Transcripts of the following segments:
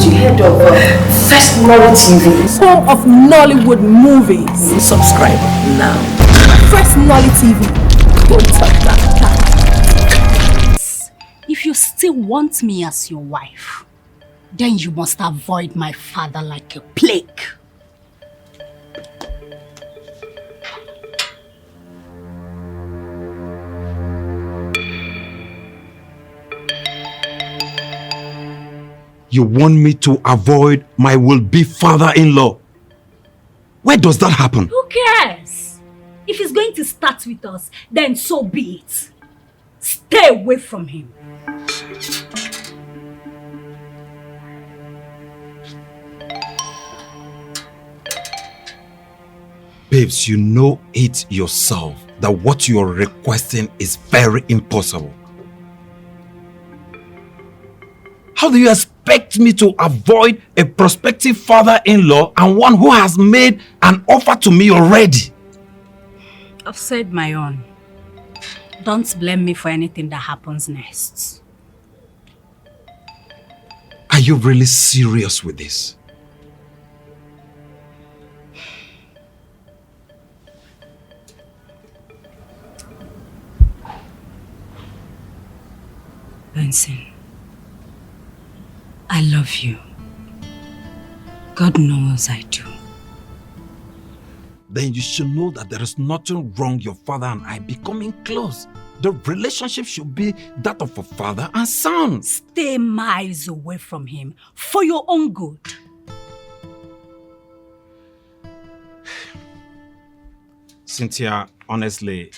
haven't you heard of Firstnollytv? Home of Nollywood movies. Subscribe now. Firstnollytv. Don't touch that. If you still want me as your wife, then you must avoid my father like a plague. You want me to avoid my will-be father-in-law? Where does that happen? Who cares? If he's going to start with us, then so be it. Stay away from him. Babes, you know it yourself that what you are requesting is very impossible. How do you expect me to avoid a prospective father-in-law and one who has made an offer to me already? I've said my own. Don't blame me for anything that happens next. Are you really serious with this? Benson, I love you. God knows I do. Then you should know that there is nothing wrong your father and I becoming close. The relationship should be that of a father and son. Stay miles away from him for your own good. Cynthia, honestly,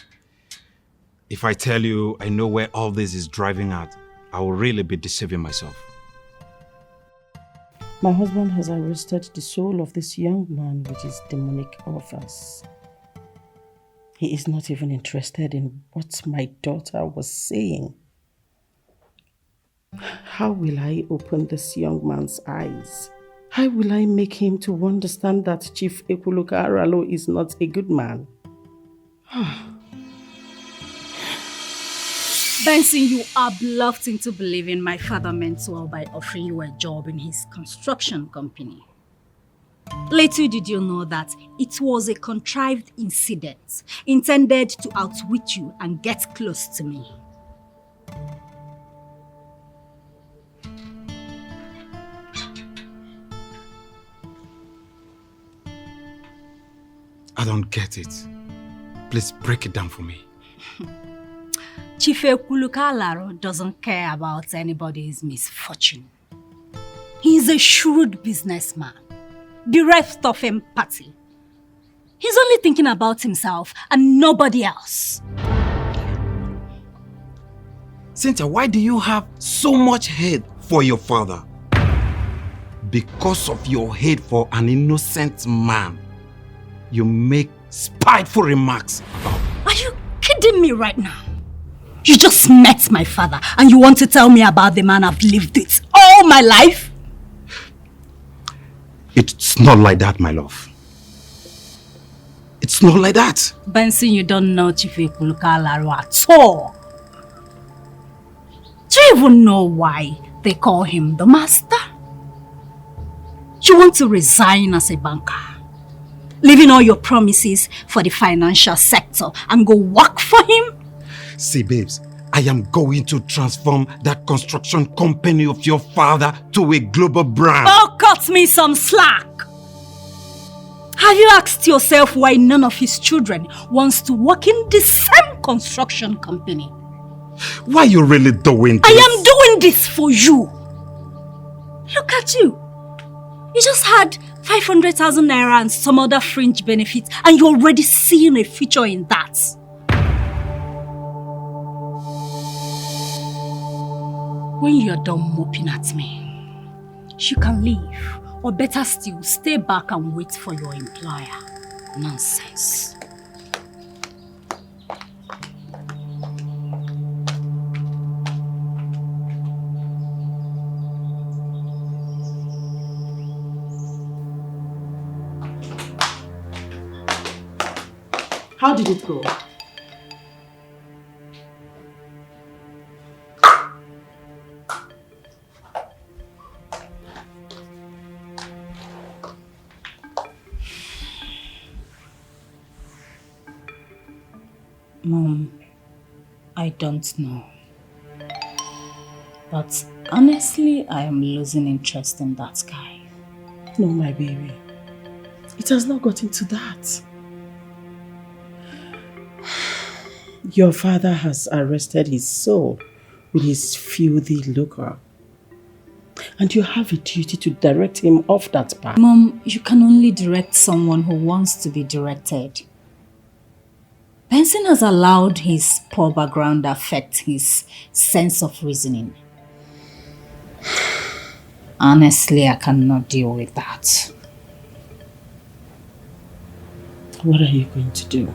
if I tell you I know where all this is driving at, I will really be deceiving myself. My husband has arrested the soul of this young man with his demonic offers. He is not even interested in what my daughter was saying. How will I open this young man's eyes? How will I make him to understand that Chief Ekuluka Aralo is not a good man? Benson, you are bluffed into believing my father meant well by offering you a job in his construction company. Little did you know that it was a contrived incident intended to outwit you and get close to me. I don't get it. Please break it down for me. Chief Ekuluka Alaro doesn't care about anybody's misfortune. He is a shrewd businessman, bereft of empathy. He's only thinking about himself and nobody else. Cynthia, why do you have so much hate for your father? Because of your hate for an innocent man, you make spiteful remarks about him. Are you kidding me right now? You just met my father and you want to tell me about the man I've lived with all my life? It's not like that, my love. It's not like that. Benson, you don't know Chief Ekuluka Alaro at all. Do you even know why they call him the master? You want to resign as a banker, leaving all your promises for the financial sector and go work for him? See, babes, I am going to transform that construction company of your father to a global brand. Oh, cut me some slack! Have you asked yourself why none of his children wants to work in the same construction company? Why are you really doing this? I am doing this for you. Look at you. You just had 500,000 naira and some other fringe benefits and you're already seeing a future in that. When you're done moping at me, you can leave, or better still, stay back and wait for your employer. Nonsense. How did it go? Mom, I don't know. But honestly, I am losing interest in that guy. No, my baby. It has not gotten to that. Your father has arrested his soul with his filthy lucre. And you have a duty to direct him off that path. Mom, you can only direct someone who wants to be directed. Benson has allowed his poor background affect his sense of reasoning. Honestly, I cannot deal with that. What are you going to do?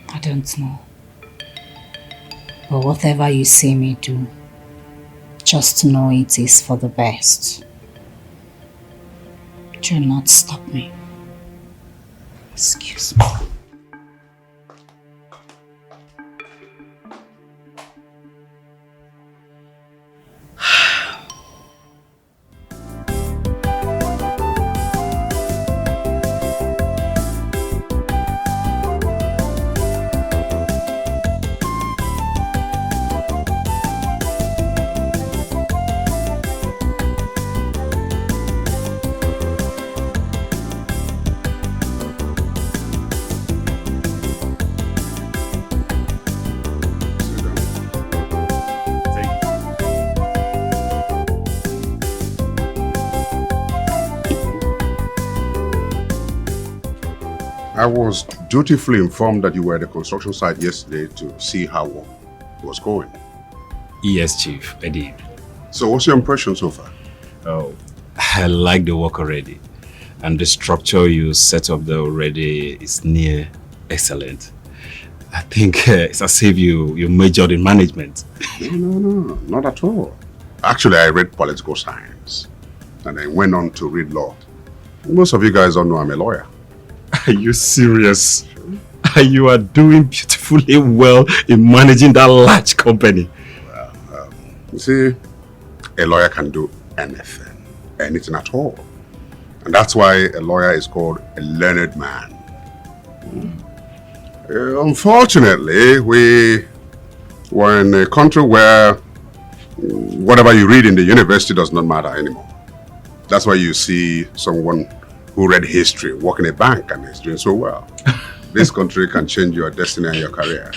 I don't know. But whatever you see me do, just know it is for the best. Do not stop me. Excuse me. I was dutifully informed that you were at the construction site yesterday to see how work was going. Yes, Chief, I did. So what's your impression so far? Oh, I like the work already. And the structure you set up there already is near excellent. I think it's as if you majored in management. No, not at all. Actually, I read political science and I went on to read law. Most of you guys don't know I'm a lawyer. Are you serious? You are doing beautifully well in managing that large company. Well, you see, a lawyer can do anything at all. And that's why a lawyer is called a learned man. Unfortunately, we were in a country where whatever you read in the university does not matter anymore. That's why you see someone who read history work in a bank and is doing so well. This country can change your destiny and your career.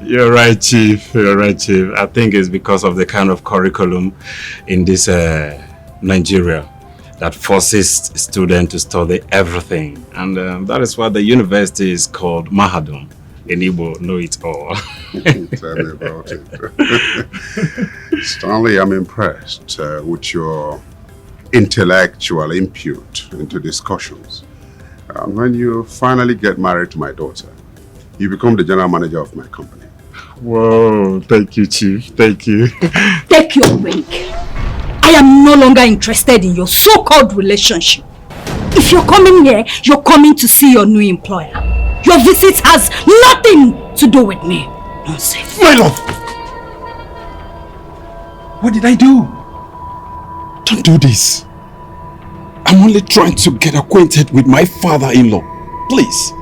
You're right, Chief. You're right, Chief. I think it's because of the kind of curriculum in this Nigeria that forces students to study everything. And that is why the university is called Mahadum. In Igbo, know it all. Tell me about it. Stanley, I'm impressed with your intellectual input into discussions. And when you finally get married to my daughter, you become the general manager of my company. Whoa, thank you, Chief. Thank you. Take your break. I am no longer interested in your so-called relationship. If you're coming here, you're coming to see your new employer. Your visit has nothing to do with me. Nonsense. My love! What did I do? Don't do this. I'm only trying to get acquainted with my father-in-law. Please.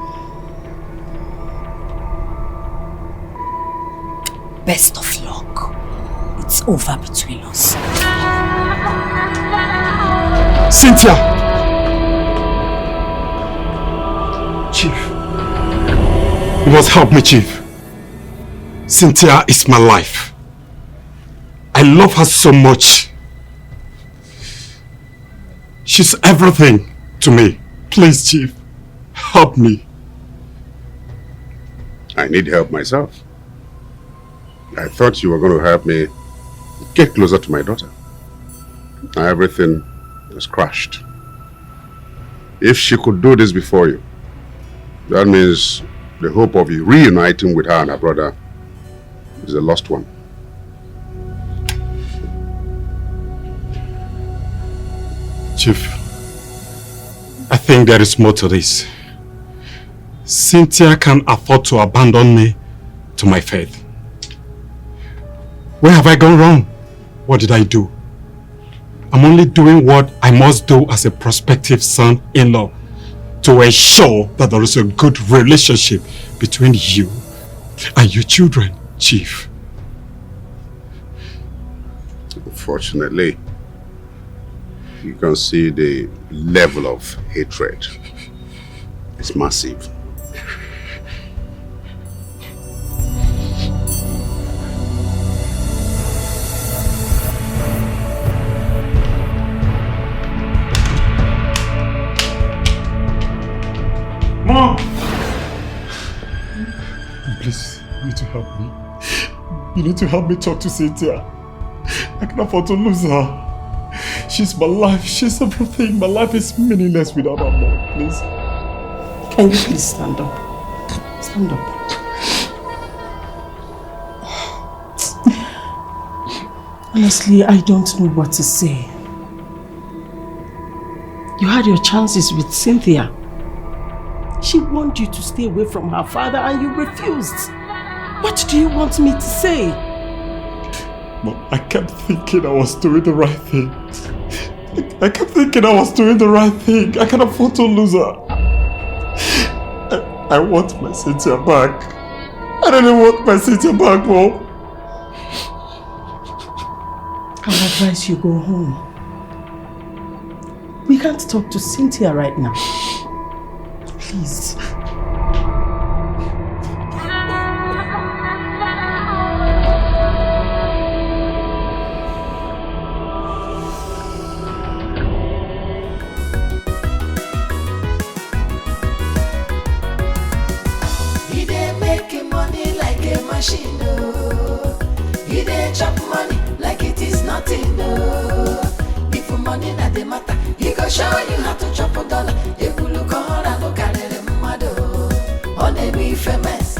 Best of luck. It's over between us. Cynthia! Chief. You must help me, Chief. Cynthia is my life. I love her so much. She's everything to me. Please, Chief, help me. I need help myself. I thought you were going to help me get closer to my daughter. Now everything has crashed. If she could do this before you, that means the hope of you reuniting with her and her brother is a lost one. Chief, I think there is more to this. Cynthia can afford to abandon me to my faith. Where have I gone wrong? What did I do? I'm only doing what I must do as a prospective son-in-law to ensure that there is a good relationship between you and your children, Chief. Unfortunately, you can see the level of hatred. It's massive. Mom! Please, you need to help me. You need to help me talk to Cynthia. I can't afford to lose her. She's my life. She's everything. My life is meaningless without her, Mom. Please. Can you please stand up? Stand up. Honestly, I don't know what to say. You had your chances with Cynthia. She wanted you to stay away from her father and you refused. What do you want me to say? Mom, I kept thinking I was doing the right thing. I kept thinking I was doing the right thing. I can't afford to lose her. I want my Cynthia back. I really want my Cynthia back, Mom. I would advise you go home. We can't talk to Cynthia right now. Please. He dey make money like a machine, oh. He dey chop money like it is nothing, oh. If money not the matter, he go show you how to chop a dollar. If you look on and look at it, mother, on be famous.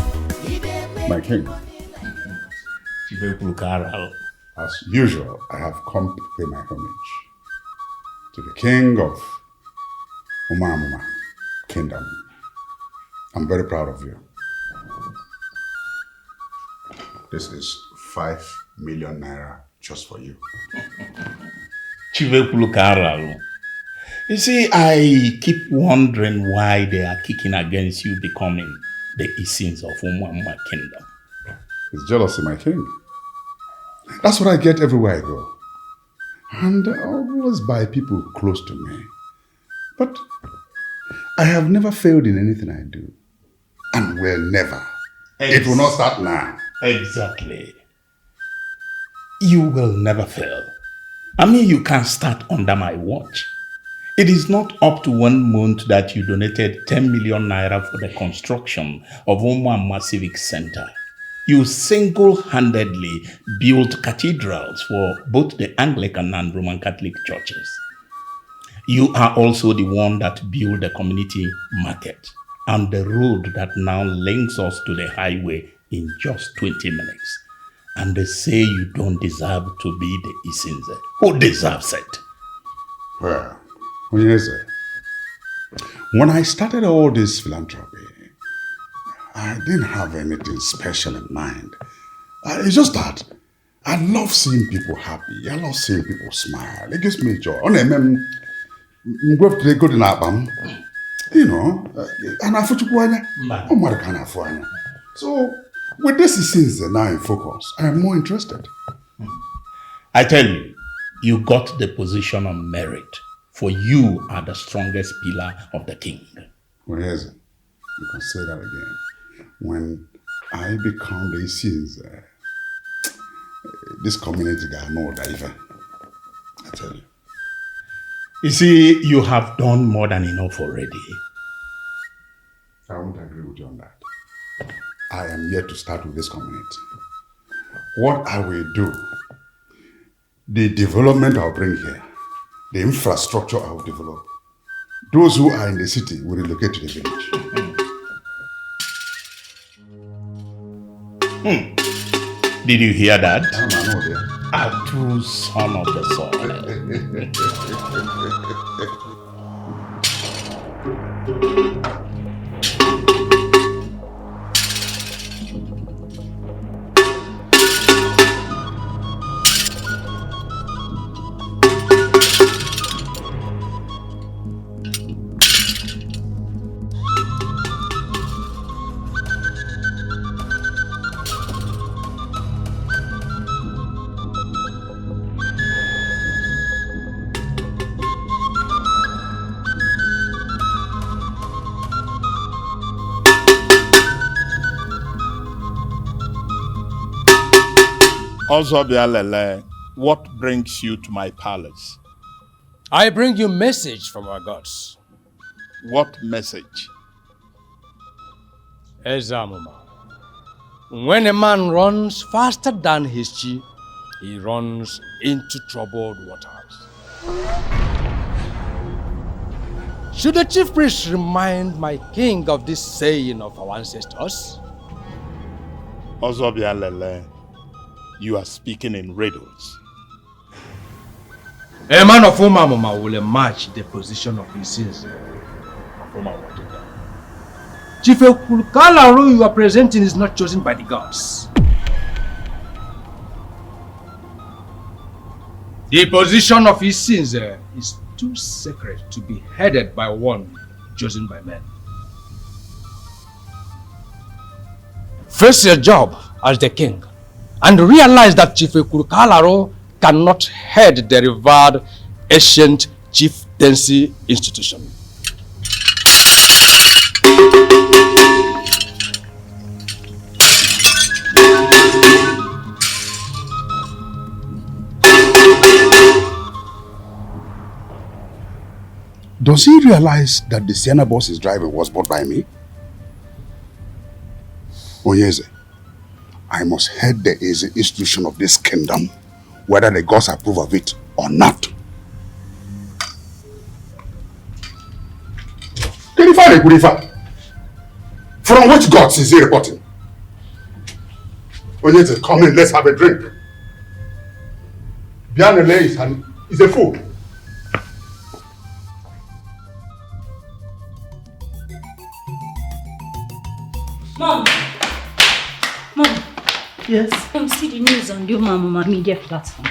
My king, as usual, I have come to pay my homage to the king of Umamuma Kingdom. I'm very proud of you. This is 5 million naira just for you. You see, I keep wondering why they are kicking against you becoming the Isins of Umamuma Kingdom. It's jealousy, my king. That's what I get everywhere I go. And always by people close to me. But I have never failed in anything I do. And will never. It will not start now. Exactly. You will never fail. I mean, you can start under my watch. It is not up to 1 month that you donated 10 million naira for the construction of Umamuma Civic Center. You single-handedly built cathedrals for both the Anglican and Roman Catholic churches. You are also the one that built the community market and the road that now links us to the highway in just 20 minutes. And they say you don't deserve to be the Isinze. Who deserves it? Well, Ugezu, when I started all this philanthropy, I didn't have anything special in mind. It's just that I love seeing people happy. I love seeing people smile. It gives me joy. You know, and I so with this is now in focus, I am more interested. I tell you, you got the position on merit, for you are the strongest pillar of the king. Ugezu, you can say that again. When I become the sins, this community got no diver. I tell you. You see, you have done more than enough already. I won't agree with you on that. I am yet to start with this community. What I will do, the development I'll bring here, the infrastructure I will develop, those who are in the city will relocate to the village. Did you hear that? I know, dear. A true son of the soil. Ozobialele, what brings you to my palace? I bring you message from our gods. What message? Ezamuma. When a man runs faster than his chi, he runs into troubled waters. Should the chief priest remind my king of this saying of our ancestors? Ozobialele, you are speaking in riddles. A man of Umamuma will match the position of his sins. Chief Kalaro you are presenting is not chosen by the gods. The position of his sins is too sacred to be headed by one chosen by men. Face your job as the king and realize that Chief Kalaro cannot head the revered ancient chieftaincy institution. Does he realize that the Sienna bus is driving was bought by me? Oyeze, I must head the Ezeh institution of this kingdom, whether the gods approve of it or not. From which gods is he reporting? Oyeze, come in, let's have a drink. Bianele is a fool. Mom! Mom! Yes? See the news on the Umamuma media platform.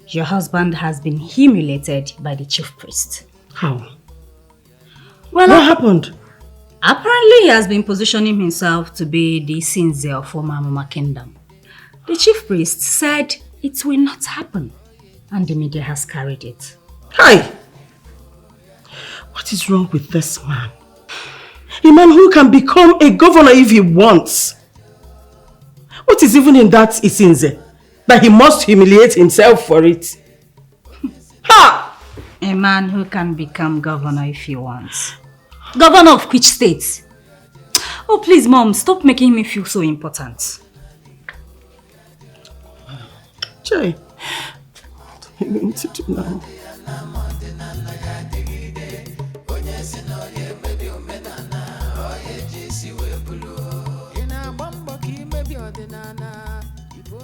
Your husband has been humiliated by the chief priest. How? Well, what happened? Apparently he has been positioning himself to be the Sinze of Umamuma kingdom. The chief priest said it will not happen, and the media has carried it. Hi! What is wrong with this man? A man who can become a governor if he wants. What is even in that Isinze? That he must humiliate himself for it. Ha! A man who can become governor if he wants. Governor of which state? Oh please mom, stop making me feel so important. Jay, what are you going to do now?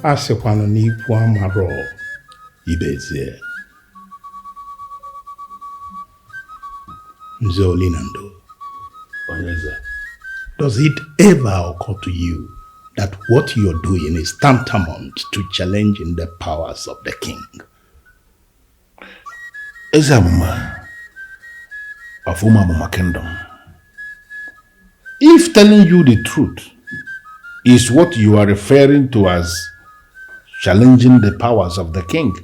Asekwana n'ikwu amaro Ezeh. Nzolinando. Does it ever occur to you that what you're doing is tantamount to challenging the powers of the king? Ezeh of Umamuma kingdom. If telling you the truth is what you are referring to as challenging the powers of the king,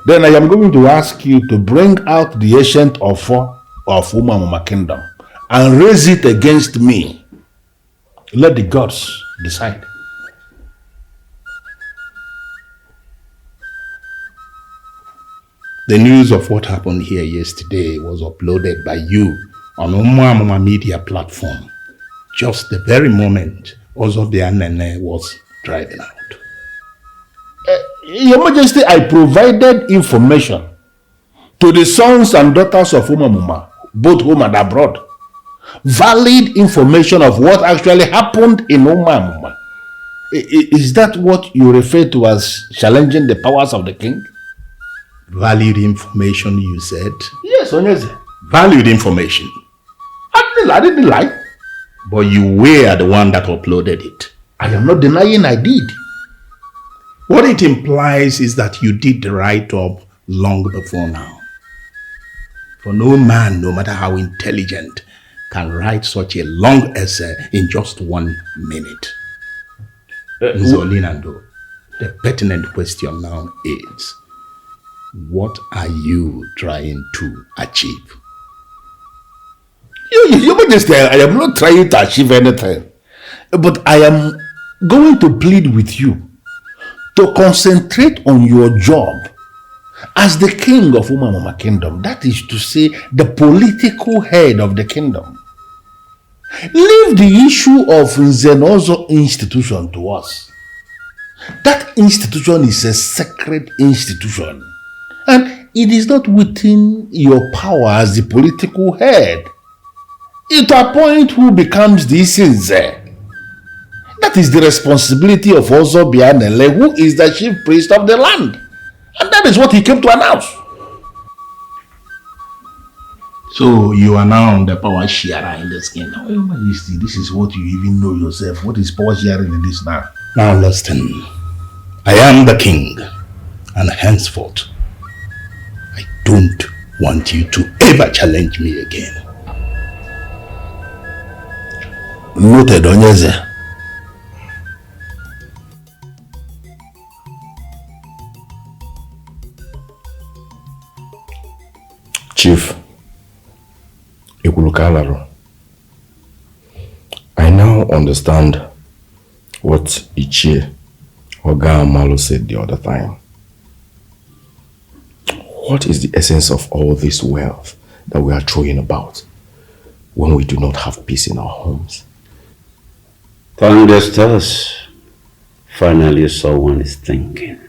then I am going to ask you to bring out the ancient offer of Umamuma kingdom and raise it against me. Let the gods decide. The news of what happened here yesterday was uploaded by you on Umamuma media platform just the very moment Ozobianene was driving out. Your Majesty, I provided information to the sons and daughters of Umamuma, both home and abroad. Valid information of what actually happened in Umamuma. Is that what you refer to as challenging the powers of the king? Valid information, you said? Yes, Onyeze. Valid information. I didn't lie. But you were the one that uploaded it. I am not denying I did. What it implies is that you did the write-up long before now. For no man, no matter how intelligent, can write such a long essay in just 1 minute. Nzolinando, the pertinent question now is, what are you trying to achieve? Your Majesty, I am not trying to achieve anything. But I am going to plead with you to concentrate on your job as the king of Umamama Kingdom. That is to say, the political head of the kingdom. Leave the issue of Nzenozo institution to us. That institution is a sacred institution, and it is not within your power as the political head to appoint who becomes the Ezeh. That is the responsibility of Ozo Bianele, who is the chief priest of the land. And that is what he came to announce. So you are now the power sharer in this kingdom. Oh, Majesty, this is what you even know yourself. What is power sharing in this now? Now listen, I am the king, and henceforth, I don't want you to ever challenge me again. Noted, Onyeze. Chief Ikulukalaro, I now understand what Ichie Oga Amalu said the other time. What is the essence of all this wealth that we are throwing about when we do not have peace in our homes? Thanks to us, finally someone is thinking.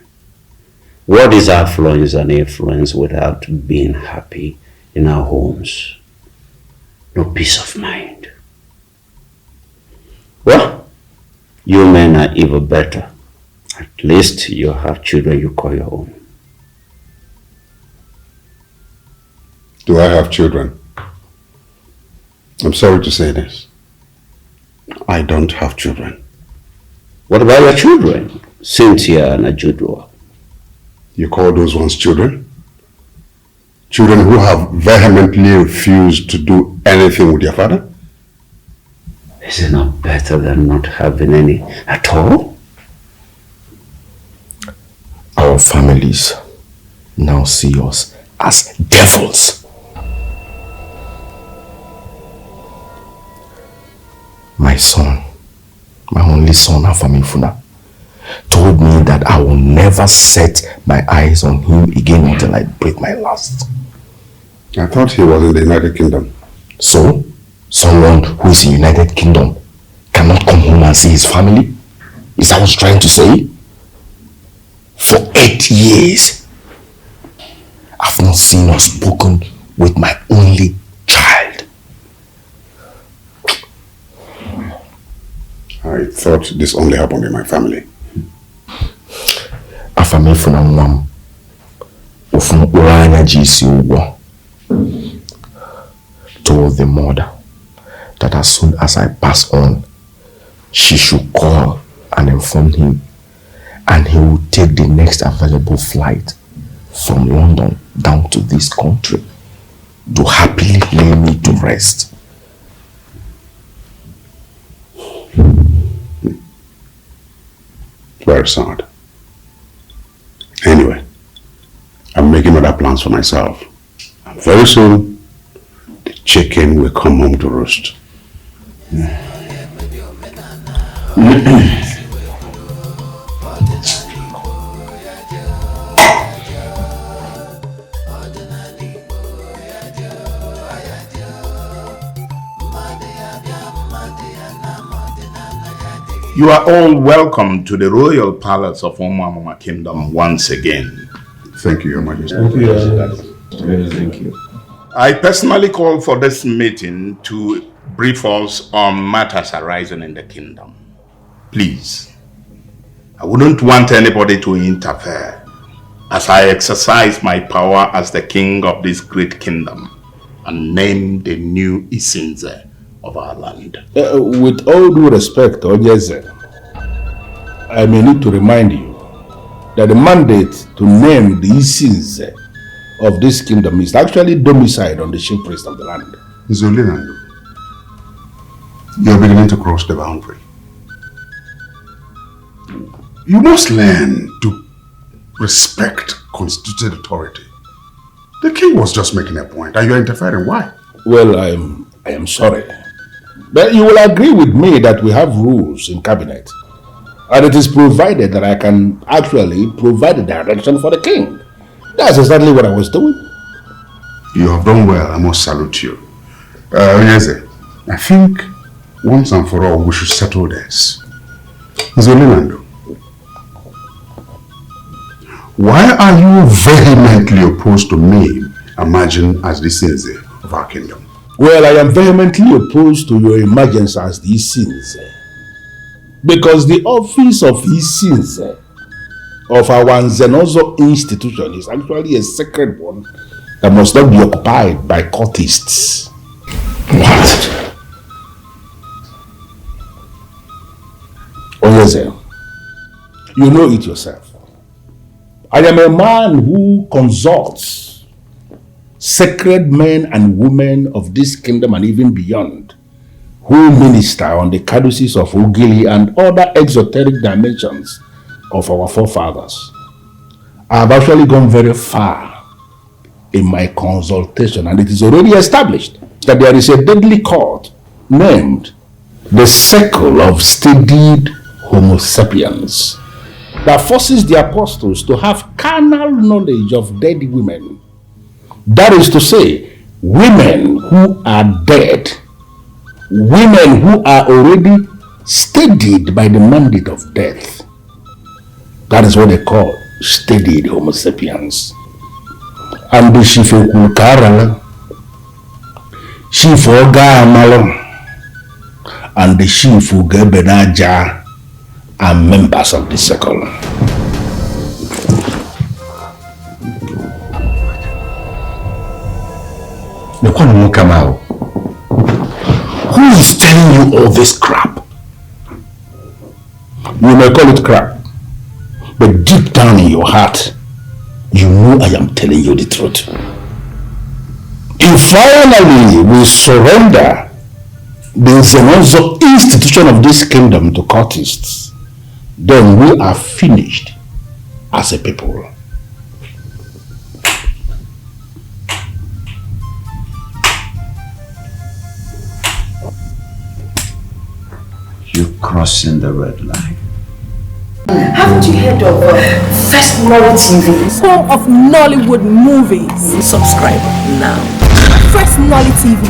What is affluence and influence without being happy in our homes? No peace of mind. Well, you men are even better. At least you have children you call your own. Do I have children? I'm sorry to say this. I don't have children. What about your children? Cynthia and Ajudua. You call those ones children? Children who have vehemently refused to do anything with their father? Is it not better than not having any at all? Our families now see us as devils. My son, my only son, Afamifuna, told me that I will never set my eyes on him again until I break my last. I thought he was in the United Kingdom. So, someone who is in the United Kingdom cannot come home and see his family? Is that what you're trying to say? For 8 years, I've not seen or spoken with my only child. I thought this only happened in my family. Afamefuna nwam ofun uranya jisi ugwo told the mother that as soon as I pass on, she should call and inform him, and he will take the next available flight from London down to this country to happily lay me to rest. Very sad. Anyway, I'm making other plans for myself. And very soon, the chicken will come home to roost. You are all welcome to the royal palace of Umamama Kingdom once again. Thank you, Your Majesty. Thank you. I personally called for this meeting to brief us on matters arising in the kingdom. Please, I wouldn't want anybody to interfere as I exercise my power as the king of this great kingdom and name the new Ezeh of our land. With all due respect, Onyeze, I may need to remind you that the mandate to name the Ezeh of this kingdom is actually domiciled on the chief priest of the land. Zolinando, you're beginning to cross the boundary. You must learn to respect constituted authority. The king was just making a point and you're interfering. Why? Well, I am sorry. But you will agree with me that we have rules in cabinet And it is provided that I can actually provide the direction for the king. That's exactly what I was doing. You have done well. I must salute you. Ezeh, I think once and for all we should settle this. Zolinando, why are you vehemently opposed to me emerging as the Ezeh of our kingdom? Well, I am vehemently opposed to your emergence as the Ezeh. Because the office of Ezeh of our Nzenozo institution is actually a sacred one that must not be occupied by cultists. What? Ezeh, you know it yourself. I am a man who consults sacred men and women of this kingdom and even beyond, who minister on the caduceus of Ugili and other exoteric dimensions of our forefathers. I have actually gone very far in my consultation, and it is already established that there is a deadly cult named the Circle of Studied Homo Sapiens that forces the apostles to have carnal knowledge of dead women. That is to say, women who are dead, women who are already steadied by the mandate of death. That is what they call steadied Homo sapiens. And the Shifu Kulkarala, Shifu Gamalo, and the Shifu Gebenaja are members of the circle. Who is telling you all this crap? You may call it crap, but deep down in your heart, you know I am telling you the truth. If finally we surrender the Zenozo institution of this kingdom to cultists, then we are finished as a people. You're crossing the red line. Haven't you heard of Firstnollytv? Home of Nollywood movies. Subscribe now. Firstnollytv.